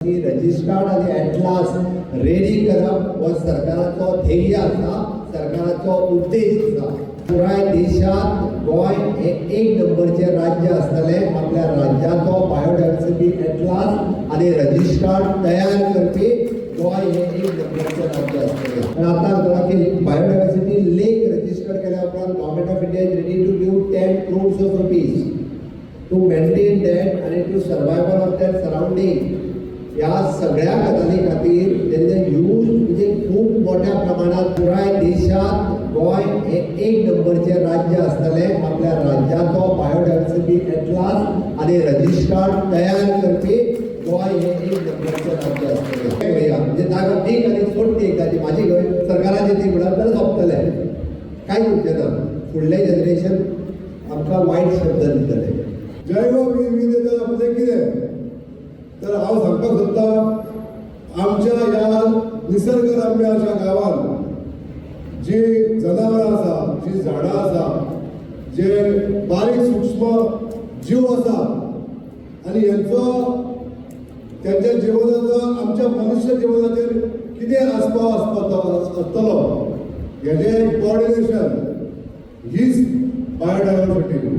Registered आणि atlas ready करप हो सरकाराचो ध्येय आसा, सरकाराचो उद्देश आसा. पुराय देशात गोय हे एक नंबरचे राज्य असतले. आपल्या राज्याचो बायोडायवर्सिटी एटलास आणि रजिस्टर्ड तयार करपी गोय हे एक नंबरचे राज्य असतले. पण आता बघा की बायोडायवर्सिटी लेक रजिस्टर केल्या उपरांत government of India is ready to give 10 crores of rupees to maintain that आणि to survival of that surrounding. या सगळ्या गजाली खातीर त्यांनी यूज म्हणजे खूप मोठ्या प्रमाणात पुराय देशात गोय हे एक नंबरचे राज्य असतले. आपल्या राज्याचो बायोडायवर्सिटी एटलास आणि रजिस्टर्ड तयार करपी गोय हे एक नंबरचे राज्य असतले. म्हणजे जागा एक आनी सोडटी एकदाची माझी गोंय सरकाराची ती म्हणून तर सोंपतले. कांय उरचें ना. फुडलें जनरेशन आमकां वायट शब्द दितले. जय गो विविधता म्हणजे कितें तर हांव सांगपाक सोदतां आमच्या ह्या निसर्गरम्य अशा गांवांत जी जनावरां आसा, जी झाडां आसा, जे बारीक सूक्ष्म जीव आसा आनी हेंचो त्यांच्या जिवनाचो आमच्या मनुष्य जिवनाचेर कितें आस्पाव आसतलो हेजें कोऑर्डिनेशन हीच बायोडायवर्सिटी.